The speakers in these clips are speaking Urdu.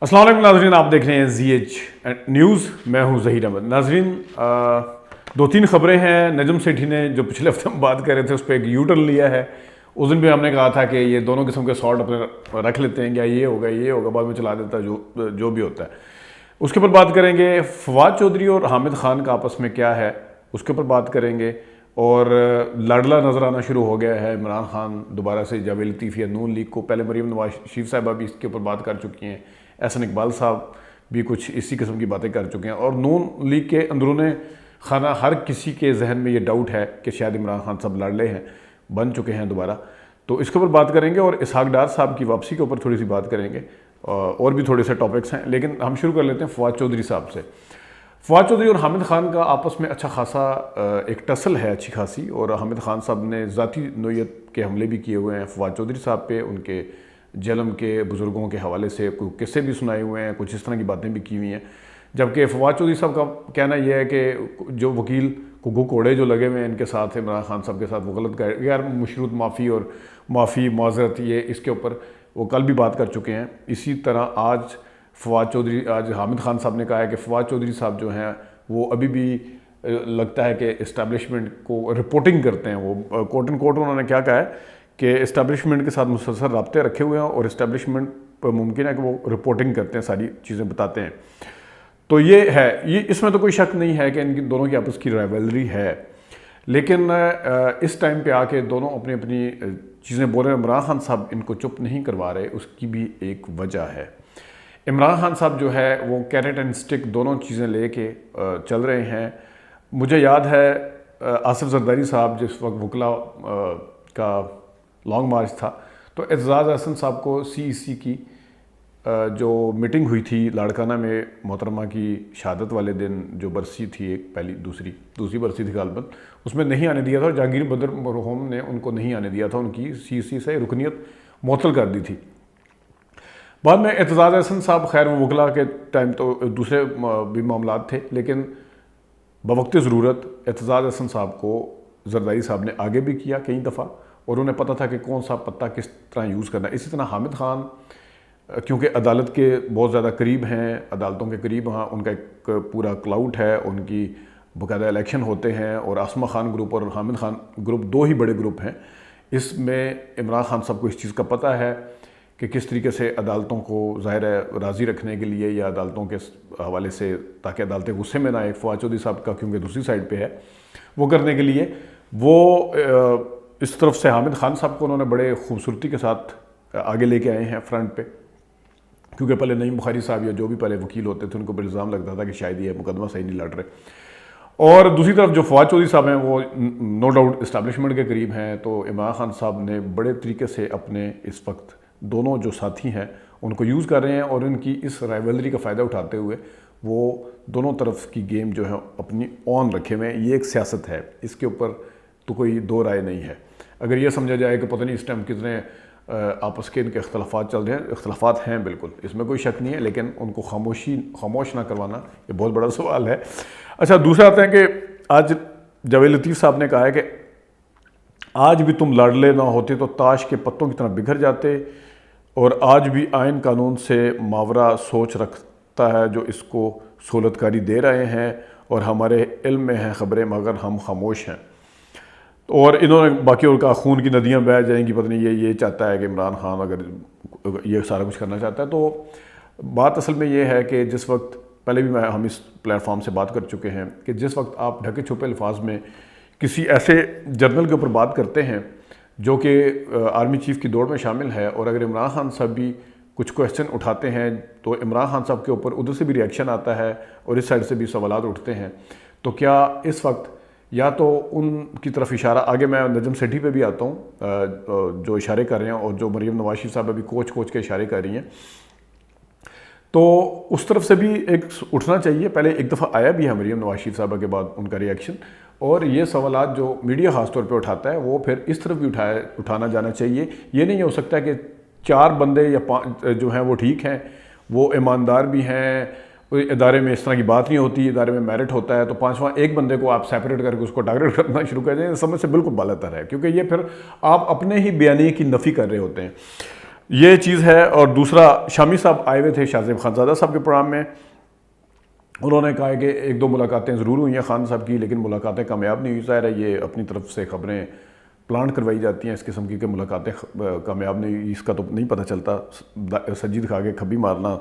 السلام علیکم ناظرین، آپ دیکھ رہے ہیں زی ایچ نیوز، میں ہوں ظہیر احمد۔ ناظرین، دو تین خبریں ہیں۔ نجم سیٹھی نے جو پچھلے ہفتے ہم بات کر رہے تھے اس پہ ایک یو ٹرن لیا ہے۔ اس دن بھی ہم نے کہا تھا کہ یہ دونوں قسم کے سالٹ اپنے رکھ لیتے ہیں، کیا یہ ہوگا بعد میں چلا دیتا ہے جو بھی ہوتا ہے۔ اس کے اوپر بات کریں گے۔ فواد چودھری اور حامد خان کا آپس میں کیا ہے اس کے اوپر بات کریں گے۔ اور لڑلا نظر آنا شروع ہو گیا ہے عمران خان دوبارہ سے جاوید لطیف یا نون لیگ کو۔ پہلے مریم نواز شریف صاحبہ بھی اس کے اوپر بات کر چکی ہیں، احسن اقبال صاحب بھی کچھ اسی قسم کی باتیں کر چکے ہیں، اور نون لیگ کے اندرون خانہ ہر کسی کے ذہن میں یہ ڈاؤٹ ہے کہ شاید عمران خان صاحب لڑلے ہیں، بن چکے ہیں دوبارہ۔ تو اس کے اوپر بات کریں گے، اور اسحاق ڈار صاحب کی واپسی کے اوپر تھوڑی سی بات کریں گے، اور بھی تھوڑے سے ٹاپکس ہیں۔ لیکن ہم شروع کر لیتے ہیں فواد چودھری صاحب سے۔ فواد چودھری اور حامد خان کا آپس میں اچھا خاصا ایک ٹسل ہے، اچھی خاصی، اور حامد خان صاحب نے ذاتی نوعیت کے حملے بھی کیے ہوئے ہیں فواد چودھری صاحب پہ، ان کے جلم کے بزرگوں کے حوالے سے کوئی قصے بھی سنائے ہوئے ہیں، کچھ اس طرح کی باتیں بھی کی ہوئی ہیں۔ جبکہ فواد چودھری صاحب کا کہنا یہ ہے کہ جو وکیل کو کوڑے جو لگے ہوئے ہیں ان کے ساتھ، عمران خان صاحب کے ساتھ، وہ غلط غیر مشروط معافی اور معذرت، یہ اس کے اوپر وہ کل بھی بات کر چکے ہیں۔ اسی طرح آج حامد خان صاحب نے کہا ہے کہ فواد چودھری صاحب جو ہیں وہ ابھی بھی لگتا ہے کہ اسٹیبلشمنٹ کو رپورٹنگ کرتے ہیں۔ وہ کوٹ اینڈ کوٹ انہوں نے کیا کہا ہے کہ اسٹیبلشمنٹ کے ساتھ مسلسل رابطے رکھے ہوئے ہیں، اور اسٹیبلشمنٹ پر ممکن ہے کہ وہ رپورٹنگ کرتے ہیں، ساری چیزیں بتاتے ہیں۔ تو یہ ہے، اس میں تو کوئی شک نہیں ہے کہ ان کی دونوں کی آپس کی رائیولری ہے۔ لیکن اس ٹائم پہ آ کے دونوں اپنی اپنی چیزیں بول رہے ہیں۔ عمران خان صاحب ان کو چپ نہیں کروا رہے، اس کی بھی ایک وجہ ہے۔ عمران خان صاحب جو ہے وہ کیرٹ اینڈ سٹک دونوں چیزیں لے کے چل رہے ہیں۔ مجھے یاد ہے آصف زرداری صاحب جس وقت وکلا کا لانگ مارچ تھا، تو اعتزاز احسن صاحب کو سی ای سی کی جو میٹنگ ہوئی تھی لاڑکانہ میں، محترمہ کی شہادت والے دن جو برسی تھی، ایک پہلی دوسری برسی تھی غالباً، اس میں نہیں آنے دیا تھا، اور جہانگیر بدر مرحوم نے ان کو نہیں آنے دیا تھا، ان کی سی ای سی سے رکنیت معطل کر دی تھی۔ بعد میں اعتزاز احسن صاحب، خیر وہ وکلا کے ٹائم تو دوسرے بھی معاملات تھے، لیکن بوقت ضرورت اعتزاز احسن صاحب کو زرداری صاحب نے آگے بھی کیا کئی دفعہ، اور انہیں پتہ تھا کہ کون سا پتہ کس طرح یوز کرنا ہے۔ اسی طرح حامد خان کیونکہ عدالت کے بہت زیادہ قریب ہیں، عدالتوں کے قریب، ہاں ان کا ایک پورا کلاؤٹ ہے، ان کی باقاعدہ الیکشن ہوتے ہیں، اور آسمہ خان گروپ اور حامد خان گروپ دو ہی بڑے گروپ ہیں۔ اس میں عمران خان صاحب کو اس چیز کا پتہ ہے کہ کس طریقے سے عدالتوں کو ظاہر ہے راضی رکھنے کے لیے، یا عدالتوں کے حوالے سے تاکہ عدالتیں غصے میں نہ آئے، فواد چودھری صاحب کا کیونکہ دوسری سائڈ پہ ہے، وہ کرنے کے لیے وہ اس طرف سے حامد خان صاحب کو انہوں نے بڑے خوبصورتی کے ساتھ آگے لے کے آئے ہیں فرنٹ پہ، کیونکہ پہلے نعیم بخاری صاحب یا جو بھی پہلے وکیل ہوتے تھے ان کو الزام لگتا تھا کہ شاید یہ مقدمہ صحیح نہیں لڑ رہے۔ اور دوسری طرف جو فواد چودھری صاحب ہیں وہ نو ڈاؤٹ اسٹیبلشمنٹ کے قریب ہیں، تو عمران خان صاحب نے بڑے طریقے سے اپنے اس وقت دونوں جو ساتھی ہیں ان کو یوز کر رہے ہیں، اور ان کی اس رائیولری کا فائدہ اٹھاتے ہوئے وہ دونوں طرف کی گیم جو ہے اپنی آن رکھے ہوئے ہیں۔ یہ ایک سیاست ہے، اس کے اوپر تو کوئی دو رائے نہیں ہے۔ اگر یہ سمجھا جائے کہ پتہ نہیں اس ٹائم کتنے آپس کے ان کے اختلافات چل رہے ہیں، اختلافات ہیں بالکل، اس میں کوئی شک نہیں ہے، لیکن ان کو خاموش نہ کروانا یہ بہت بڑا سوال ہے۔ اچھا، دوسرا آتا ہے کہ آج جاوید لطیف صاحب نے کہا ہے کہ آج بھی تم لڑلے نہ ہوتے تو تاش کے پتوں کی طرح بکھر جاتے، اور آج بھی آئین قانون سے ماورا سوچ رکھتا ہے جو اس کو سہولت کاری دے رہے ہیں، اور ہمارے علم میں ہیں خبریں مگر ہم خاموش ہیں۔ اور انہوں نے باقی اور کہا خون کی ندیاں بہہ جائیں گی، پتہ نہیں یہ چاہتا ہے کہ عمران خان اگر یہ سارا کچھ کرنا چاہتا ہے۔ تو بات اصل میں یہ ہے کہ جس وقت پہلے بھی ہم اس پلیٹ فارم سے بات کر چکے ہیں کہ جس وقت آپ ڈھکے چھپے الفاظ میں کسی ایسے جنرل کے اوپر بات کرتے ہیں جو کہ آرمی چیف کی دوڑ میں شامل ہے، اور اگر عمران خان صاحب بھی کچھ کویسچن اٹھاتے ہیں تو عمران خان صاحب کے اوپر ادھر سے بھی ریئیکشن آتا ہے اور اس سائڈ سے بھی سوالات اٹھتے ہیں، تو کیا اس وقت یا تو ان کی طرف اشارہ، آگے میں نجم سیٹھی پہ بھی آتا ہوں جو اشارے کر رہے ہیں، اور جو مریم نواز شریف صاحب ابھی کوچ کے اشارے کر رہی ہیں، تو اس طرف سے بھی ایک اٹھنا چاہیے۔ پہلے ایک دفعہ آیا بھی ہے مریم نواز شریف صاحبہ کے بعد ان کا ریئیکشن، اور یہ سوالات جو میڈیا خاص طور پہ اٹھاتا ہے وہ پھر اس طرف بھی اٹھانا جانا چاہیے۔ یہ نہیں ہو سکتا کہ 4 بندے یا 5 جو ہیں وہ ٹھیک ہیں، وہ ایماندار بھی ہیں، ادارے میں اس طرح کی بات نہیں ہوتی، ادارے میں میرٹ ہوتا ہے، تو 5واں ایک بندے کو آپ سیپریٹ کر کے اس کو ٹارگیٹ کرنا شروع کر دیں، سمجھ سے بالکل بالاتر ہے، کیونکہ یہ پھر آپ اپنے ہی بیانیے کی نفی کر رہے ہوتے ہیں۔ یہ چیز ہے. اور دوسرا شامی صاحب آئے ہوئے تھے شاہ زیب خانزادہ صاحب کے پروگرام میں, انہوں نے کہا کہ ایک دو ملاقاتیں ضرور ہوئی ہیں خان صاحب کی, لیکن ملاقاتیں کامیاب نہیں ہوئی. ظاہر ہے یہ اپنی طرف سے خبریں پلانٹ کروائی جاتی ہیں اس قسم کی کہ ملاقاتیں کامیاب نہیں ہوئی, اس کا تو نہیں پتہ چلتا. سجید کھا کے کھبی مارنا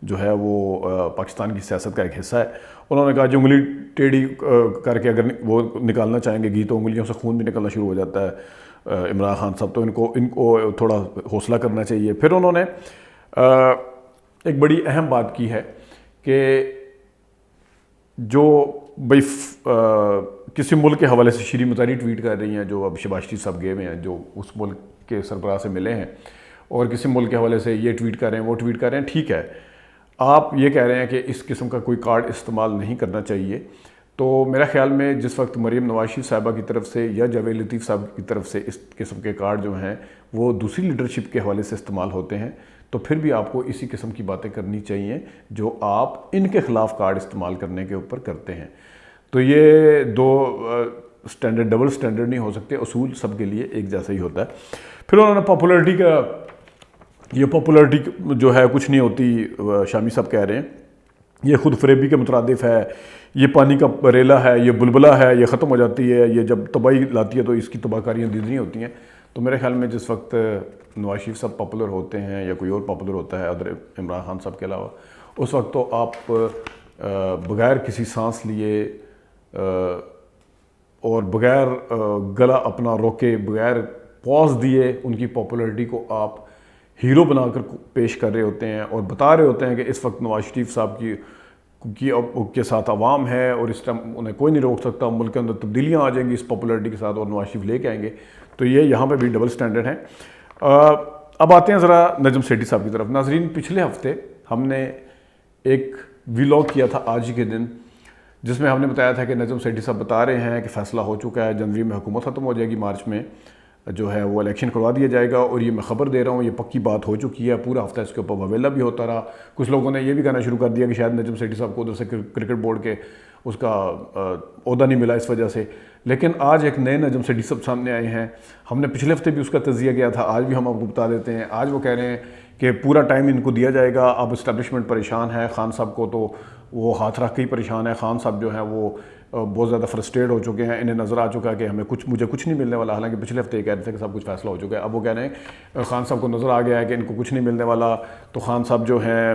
جو ہے وہ پاکستان کی سیاست کا ایک حصہ ہے. انہوں نے کہا جو انگلی ٹیڑھی کر کے اگر وہ نکالنا چاہیں گے گھی تو انگلیوں سے خون بھی نکلنا شروع ہو جاتا ہے عمران خان صاحب, تو ان کو تھوڑا حوصلہ کرنا چاہیے. پھر انہوں نے ایک بڑی اہم بات کی ہے کہ جو بھائی کسی ملک کے حوالے سے شیریں مظاہری ٹویٹ کر رہی ہیں جو اب شہباز شریف صاحب گئے ہوئے ہیں, جو اس ملک کے سربراہ سے ملے ہیں, اور کسی ملک کے حوالے سے یہ ٹویٹ کر رہے ہیں وہ ٹویٹ کر رہے ہیں. ٹھیک ہے, آپ یہ کہہ رہے ہیں کہ اس قسم کا کوئی کارڈ استعمال نہیں کرنا چاہیے, تو میرا خیال میں جس وقت مریم نواز شریف صاحبہ کی طرف سے یا جاوید لطیف صاحب کی طرف سے اس قسم کے کارڈ جو ہیں وہ دوسری لیڈرشپ کے حوالے سے استعمال ہوتے ہیں, تو پھر بھی آپ کو اسی قسم کی باتیں کرنی چاہیے جو آپ ان کے خلاف کارڈ استعمال کرنے کے اوپر کرتے ہیں. تو یہ دو سٹینڈرڈ ڈبل سٹینڈرڈ نہیں ہو سکتے, اصول سب کے لیے ایک جیسا ہی ہوتا ہے. پھر انہوں نے پاپولرٹی کا, یہ پاپولرٹی جو ہے کچھ نہیں ہوتی, شامی صاحب کہہ رہے ہیں یہ خود فریبی کے مترادف ہے, یہ پانی کا ریلا ہے, یہ بلبلا ہے, یہ ختم ہو جاتی ہے, یہ جب تباہی لاتی ہے تو اس کی تباہ کاریاں دیدنی ہوتی ہیں. تو میرے خیال میں جس وقت نواز شریف صاحب پاپولر ہوتے ہیں یا کوئی اور پاپولر ہوتا ہے ادر عمران خان صاحب کے علاوہ, اس وقت تو آپ بغیر کسی سانس لیے اور بغیر گلا اپنا روکے, بغیر پاز دیے ان کی پاپولرٹی کو آپ ہیرو بنا کر پیش کر رہے ہوتے ہیں اور بتا رہے ہوتے ہیں کہ اس وقت نواز شریف صاحب کے ساتھ عوام ہے اور اس ٹائم انہیں کوئی نہیں روک سکتا, ملک کے اندر تبدیلیاں آ جائیں گی اس پاپولرٹی کے ساتھ اور نواز شریف لے کے آئیں گے. تو یہ یہاں پہ بھی ڈبل سٹینڈرڈ ہیں. اب آتے ہیں ذرا نجم سیٹھی صاحب کی طرف. ناظرین, پچھلے ہفتے ہم نے ایک ویلاگ کیا تھا آج ہی کے دن, جس میں ہم نے بتایا تھا کہ نجم سیٹھی صاحب بتا رہے ہیں کہ فیصلہ ہو چکا ہے, جنوری میں حکومت ختم ہو جائے گی, مارچ میں جو ہے وہ الیکشن کروا دیا جائے گا, اور یہ میں خبر دے رہا ہوں یہ پکی بات ہو چکی ہے. پورا ہفتہ اس کے اوپر وویلا بھی ہوتا رہا. کچھ لوگوں نے یہ بھی کہنا شروع کر دیا کہ شاید نجم سیٹھی صاحب کو ادھر سے کرکٹ بورڈ کے اس کا عہدہ نہیں ملا اس وجہ سے. لیکن آج ایک نئے نجم سیٹھی صاحب سامنے آئے ہیں. ہم نے پچھلے ہفتے بھی اس کا تجزیہ کیا تھا, آج بھی ہم آپ کو بتا دیتے ہیں. آج وہ کہہ رہے ہیں کہ پورا ٹائم ان کو دیا جائے گا, اب اسٹیبلشمنٹ پریشان ہے, خان صاحب کو تو وہ ہاتھ رکھ کے ہی پریشان ہے. خان صاحب جو ہیں وہ بہت زیادہ فرسٹریٹ ہو چکے ہیں, انہیں نظر آ چکا ہے کہ مجھے کچھ نہیں ملنے والا. حالانکہ پچھلے ہفتے یہ کہہ رہے تھے کہ سب کچھ فیصلہ ہو چکا ہے. اب وہ کہہ رہے ہیں خان صاحب کو نظر آ گیا ہے کہ ان کو کچھ نہیں ملنے والا, تو خان صاحب جو ہیں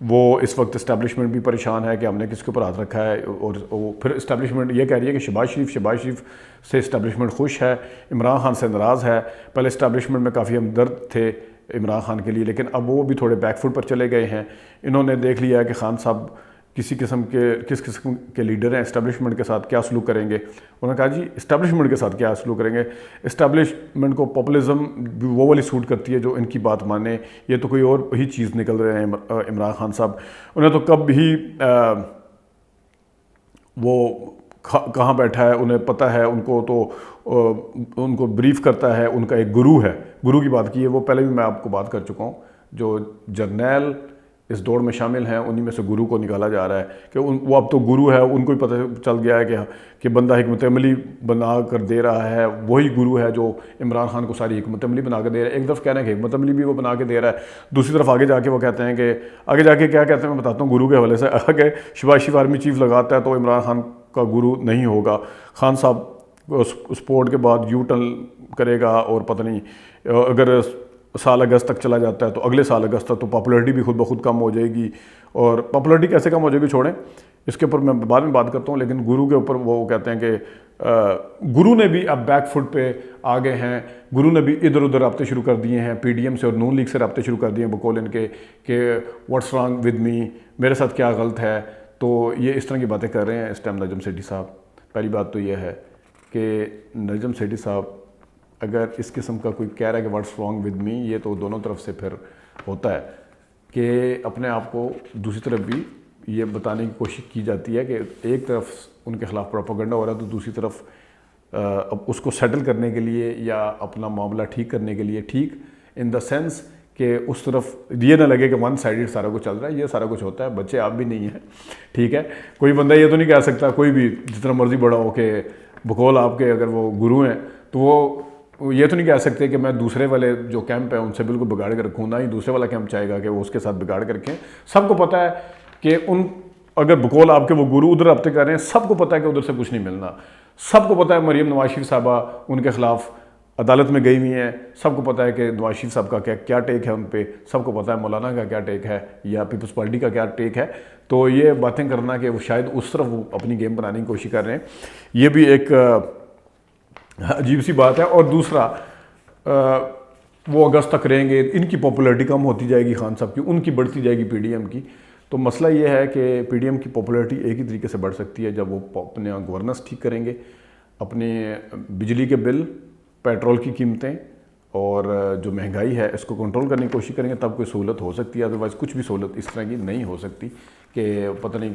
وہ اس وقت اسٹیبلشمنٹ بھی پریشان ہے کہ ہم نے کس کے اوپر ہاتھ رکھا ہے. اور پھر اسٹیبلشمنٹ یہ کہہ رہی ہے کہ شہباز شریف سے اسٹیبلشمنٹ خوش ہے, عمران خان سے ناراض ہے. پہلے اسٹیبلشمنٹ میں کافی ہمدرد تھے عمران خان کے لیے, لیکن اب وہ بھی تھوڑے بیک فٹ پر چلے گئے ہیں. انہوں نے دیکھ لیا ہے کہ خان صاحب کس قسم کے لیڈر ہیں, اسٹیبلشمنٹ کے ساتھ کیا سلوک کریں گے. انہوں نے کہا جی اسٹیبلشمنٹ کے ساتھ کیا سلوک کریں گے, اسٹیبلشمنٹ کو پاپولزم وہ والی سوٹ کرتی ہے جو ان کی بات مانے, یہ تو کوئی اور ہی چیز نکل رہے ہیں عمران خان صاحب. انہیں تو کب ہی وہ کہاں بیٹھا ہے انہیں پتہ ہے, ان کو تو ان کو بریف کرتا ہے ان کا ایک گرو ہے. گرو کی بات کی ہے وہ پہلے بھی میں آپ کو بات کر چکا ہوں. جو جرنیل اس دوڑ میں شامل ہیں انہی میں سے گرو کو نکالا جا رہا ہے کہ وہ اب تو گرو ہے, ان کو ہی پتہ چل گیا ہے کہ بندہ حکمت عملی بنا کر دے رہا ہے, وہی گرو ہے جو عمران خان کو ساری حکمت عملی بنا کے دے رہا ہے. ایک طرف کہہ رہے ہیں کہ حکمت عملی بھی وہ بنا کے دے رہا ہے, دوسری طرف آگے جا کے وہ کہتے ہیں کہ آگے جا کے کیا کہتے ہیں میں بتاتا ہوں گرو کے حوالے سے. اگر شہباز شریف آرمی چیف لگاتا ہے تو عمران خان کا گرو نہیں ہوگا. خان صاحب سپورٹ کے بعد یو ٹرن کرے گا, اور پتہ نہیں اگر سال اگست تک چلا جاتا ہے تو اگلے سال اگست تک تو پاپولرٹی بھی خود بخود کم ہو جائے گی. اور پاپولرٹی کیسے کم ہو جائے گی چھوڑیں, اس کے اوپر میں بعد میں بات کرتا ہوں. لیکن گرو کے اوپر وہ کہتے ہیں کہ گرو نے بھی اب بیک فٹ پہ آ گئے ہیں. گرو نے بھی ادھر ادھر رابطے شروع کر دیے ہیں, پی ڈی ایم سے اور نون لیگ سے رابطے شروع کر دیے ہیں بقول ان کے کہ واٹس رانگ ود می, میرے ساتھ کیا غلط ہے. تو یہ اس طرح کی باتیں کر رہے ہیں اس ٹائم نجم سیٹھی صاحب. پہلی بات تو یہ ہے کہ نجم سیٹھی صاحب اگر اس قسم کا کوئی کہہ رہا ہے کہ واٹس رانگ ود می, یہ تو دونوں طرف سے پھر ہوتا ہے کہ اپنے آپ کو دوسری طرف بھی یہ بتانے کی کوشش کی جاتی ہے کہ ایک طرف ان کے خلاف پروپیگنڈا ہو رہا ہے تو دوسری طرف اس کو سیٹل کرنے کے لیے یا اپنا معاملہ ٹھیک کرنے کے لیے, ٹھیک ان دا سینس کہ اس طرف یہ نہ لگے کہ ون سائیڈڈ سارا کچھ چل رہا ہے. یہ سارا کچھ ہوتا ہے, بچے آپ بھی نہیں ہیں, ٹھیک ہے. کوئی بندہ یہ تو نہیں کہہ سکتا کوئی بھی جتنا مرضی بڑا ہو کہ بقول آپ کے اگر وہ گرو ہیں تو وہ یہ تو نہیں کہہ سکتے کہ میں دوسرے والے جو کیمپ ہیں ان سے بالکل بگاڑ کے رکھوں، نہ ہی دوسرے والا کیمپ چاہے گا کہ وہ اس کے ساتھ بگاڑ کر رکھیں. سب کو پتہ ہے کہ اگر بقول آپ کے وہ گرو ادھر رابطے کر رہے ہیں، سب کو پتہ ہے کہ ادھر سے کچھ نہیں ملنا. سب کو پتہ ہے مریم نواز شریف صاحبہ ان کے خلاف عدالت میں گئی ہوئی ہیں. سب کو پتہ ہے کہ نواز شریف صاحب کا کیا ٹیک ہے ان پہ. سب کو پتہ ہے مولانا کا کیا ٹیک ہے یا پیپلز پارٹی کا کیا ٹیک ہے. تو یہ باتیں کرنا کہ وہ شاید اس طرف وہ اپنی گیم بنانے کی کوشش کر رہے ہیں، یہ بھی ایک عجیب سی بات ہے. اور دوسرا وہ اگست تک رہیں گے، ان کی پاپولیرٹی کم ہوتی جائے گی خان صاحب کی، ان کی بڑھتی جائے گی پی ڈی ایم کی. تو مسئلہ یہ ہے کہ پی ڈی ایم کی پاپولیرٹی ایک ہی طریقے سے بڑھ سکتی ہے جب وہ اپنے گورننس ٹھیک کریں گے، اپنے بجلی کے بل، پیٹرول کی قیمتیں اور جو مہنگائی ہے اس کو کنٹرول کرنے کی کوشش کریں گے، تب کوئی سہولت ہو سکتی ہے. ادروائز کچھ بھی سہولت اس طرح کی نہیں ہو سکتی کہ پتہ نہیں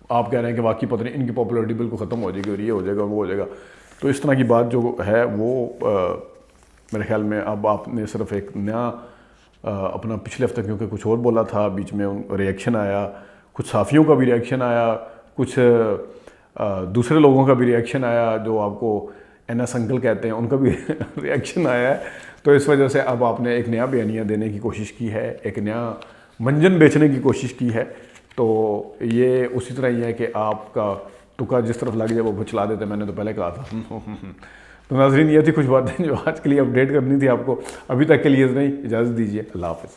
آپ کہہ رہے ہیں کہ واقعی پتہ نہیں ان کی پاپولیرٹی بالکل ختم ہو جائے گی اور یہ ہو جائے گا وہ ہو جائے گا. تو اس طرح کی بات جو ہے وہ میرے خیال میں اب آپ نے صرف ایک نیا اپنا پچھلے ہفتے کیونکہ کچھ اور بولا تھا، بیچ میں ریئیکشن آیا، کچھ صحافیوں کا بھی ریئیکشن آیا، کچھ دوسرے لوگوں کا بھی ریئیکشن آیا جو آپ کو این ایس انکل کہتے ہیں ان کا بھی ریئیکشن آیا ہے. تو اس وجہ سے اب آپ نے ایک نیا بیانیہ دینے کی کوشش کی ہے، ایک نیا منجن بیچنے کی کوشش کی ہے. تو یہ اسی طرح ہی ہے کہ آپ کا ٹکا جس طرف لگ جائے وہ بچلا دیتے. میں نے تو پہلے کہا تھا. تو ناظرین یہ تھی کچھ باتیں جو آج کے لیے اپڈیٹ کرنی تھی آپ کو. ابھی تک کے لیے اتنا ہی، اجازت دیجیے. اللہ حافظ.